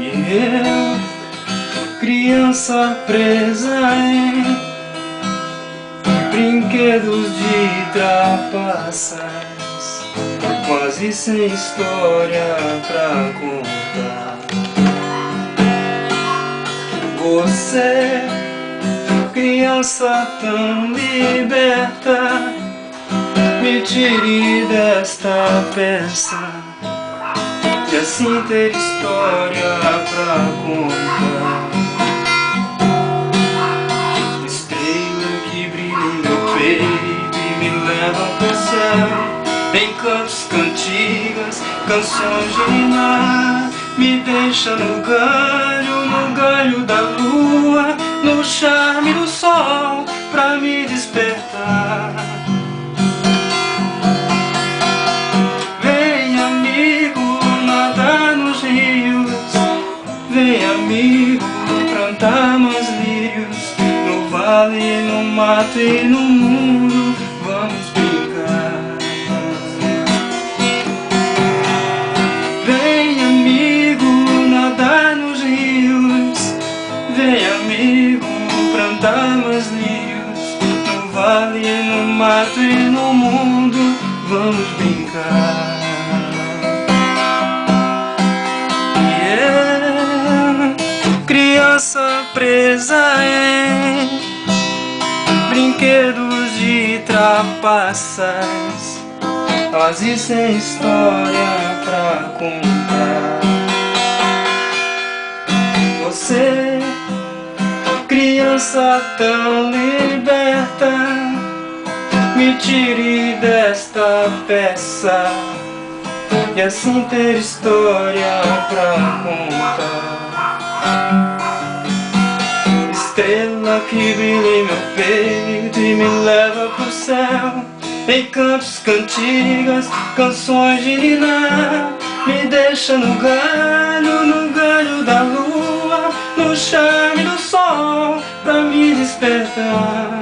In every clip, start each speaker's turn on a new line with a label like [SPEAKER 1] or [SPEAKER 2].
[SPEAKER 1] E eu, criança presa em brinquedos de trapaças, quase sem história pra contar. Você, criança tão liberta, me tire desta peça e assim ter história pra contar. Estrela que brilha em meu peito e me leva pro céu, em cantos, cantigas, canções de ninar. Me deixa no galho da lua, no charme do sol, pra me despertar. Vem amigo, nadar nos rios, vem amigo, plantar meus lírios, no vale, no mato e no mundo, vamos brincar. Vem amigo, nadar nos rios, vem amigo, plantar meus lírios, no vale, no mato e no mundo, vamos brincar. Yeah. Criança presa em brinquedos de trapaças, quase sem história pra contar. Você, criança tão liberta, me tire desta peça e assim ter história pra contar. Estrela que brilha em meu peito e me leva pro céu, em cantos, cantigas, canções de ninar. Me deixa no galho da lua, no charme do sol, pra me despertar.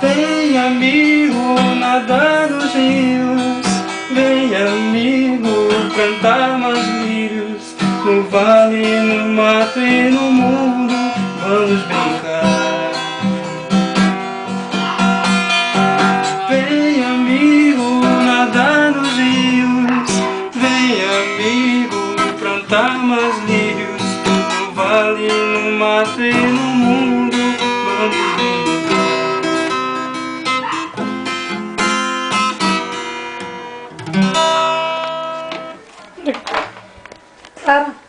[SPEAKER 1] Vem amigo, nadar nos rios, vem amigo, plantar meus lírios, no vale, no mato e no mundo, vamos brincar. Vem amigo, nadar nos rios, vem amigo, plantar meus lírios, no vale, no mato e no mundo, vamos brincar.
[SPEAKER 2] Para.